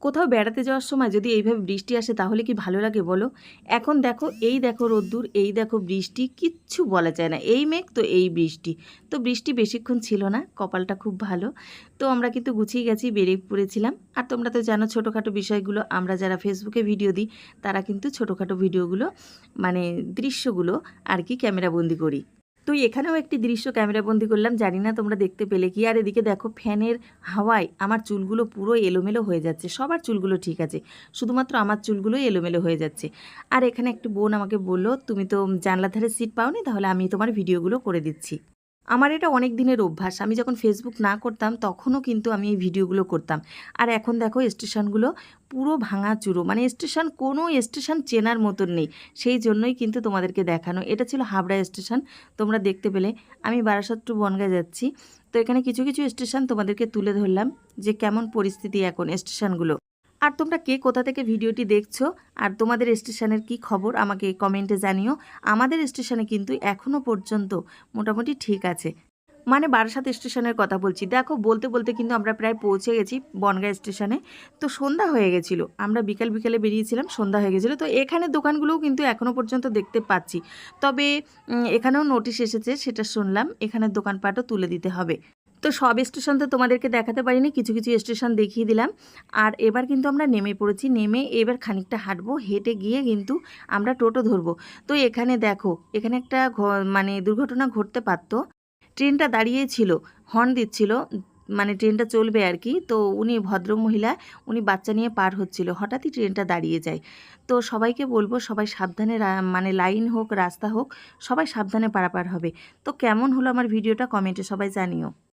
কোথাও বেড়াতে যাওয়ার সময় যদি এইভাবে বৃষ্টি আসে তাহলে কি ভালো লাগে বলো। এখন দেখো, এই দেখো রোদ্দুর, এই দেখো বৃষ্টি, কিচ্ছু বলা যায় না। এই মেঘ তো এই বৃষ্টি। তো বৃষ্টি বেশিক্ষণ ছিল না, কপালটা খুব ভালো। তো আমরা কিন্তু গুছিয়ে গেছি, বেরিয়ে পড়েছিলাম। আর তোমরা তো জানো ছোটোখাটো বিষয়গুলো আমরা যারা ফেসবুকে ভিডিও দিই তারা কিন্তু ছোটোখাটো ভিডিওগুলো মানে দৃশ্যগুলো আর কি ক্যামেরাবন্দি করি। তো এখানেও একটি দৃশ্য ক্যামেরাবন্দি করলাম, জানি না তোমরা দেখতে পেলে কি। আর এদিকে দেখো ফ্যানের হাওয়ায় আমার চুলগুলো পুরো এলোমেলো হয়ে যাচ্ছে। সবার চুলগুলো ঠিক আছে, শুধুমাত্র আমার চুলগুলোই এলোমেলো হয়ে যাচ্ছে। আর এখানে একটি বোন আমাকে বলল, তুমি তো জানলার ধারে সিট পাওনি, তাহলে আমি তোমার ভিডিওগুলো করে দিচ্ছি। আমার এটা অনেক দিনের অভ্যাস। আমি যখন ফেসবুক না করতাম তখনও কিন্তু আমি এই ভিডিওগুলো করতাম। আর এখন দেখো স্টেশনগুলো পুরো ভাঙাচুরো, মানে স্টেশন, কোনো স্টেশন চেনার মতন নেই। সেই জন্যই কিন্তু তোমাদেরকে দেখানো। এটা ছিল হাবড়া স্টেশন, তোমরা দেখতে পেলে। আমি বারাসাত টু বনগাঁ যাচ্ছি। তো এখানে কিছু কিছু স্টেশন তোমাদেরকে তুলে ধরলাম যে কেমন পরিস্থিতি এখন স্টেশনগুলো। আর তোমরা কে কোথা থেকে ভিডিওটি দেখছো আর তোমাদের স্টেশনের কি খবর আমাকে কমেন্টে জানিও। আমাদের স্টেশনে কিন্তু এখনও পর্যন্ত মোটামুটি ঠিক আছে। মানে বারাসাত স্টেশনের কথা বলছি। দেখো বলতে বলতে কিন্তু আমরা প্রায় পৌঁছে গেছি বনগাঁ স্টেশনে। তো সন্ধ্যা হয়ে গেছিলো, আমরা বিকাল বিকালে বেরিয়েছিলাম, সন্ধ্যা হয়ে গেছিলো। তো এখানে দোকানগুলোও কিন্তু এখনও পর্যন্ত দেখতে পাচ্ছি। তবে এখানেও নোটিশ এসেছে, সেটা শুনলাম, এখানের দোকানপাটও তুলে দিতে হবে। তো সব স্টেশন তো তোমাদেরকে দেখাতে পারিনি, কিছু কিছু স্টেশন দেখিয়ে দিলাম। আর এবার কিন্তু আমরা নেমে পড়েছি। নেমে এবার খানিকটা হাঁটবো, হেঁটে গিয়ে কিন্তু আমরা টোটো ধরবো। তো এখানে দেখো, এখানে একটা মানে দুর্ঘটনা ঘটতে পারতো। ট্রেনটা দাঁড়িয়েই ছিল, হর্ন দিচ্ছিল, মানে ট্রেনটা চলবে আর কি। তো উনি ভদ্রমহিলা, উনি বাচ্চা নিয়ে পার হচ্ছিল, হঠাৎই ট্রেনটা দাঁড়িয়ে যায়। তো সবাইকে বলবো সবাই সাবধানে, মানে লাইন হোক রাস্তা হোক, সবাই সাবধানে পারাপার হবে। তো কেমন হলো আমার ভিডিওটা কমেন্টে সবাই জানিও।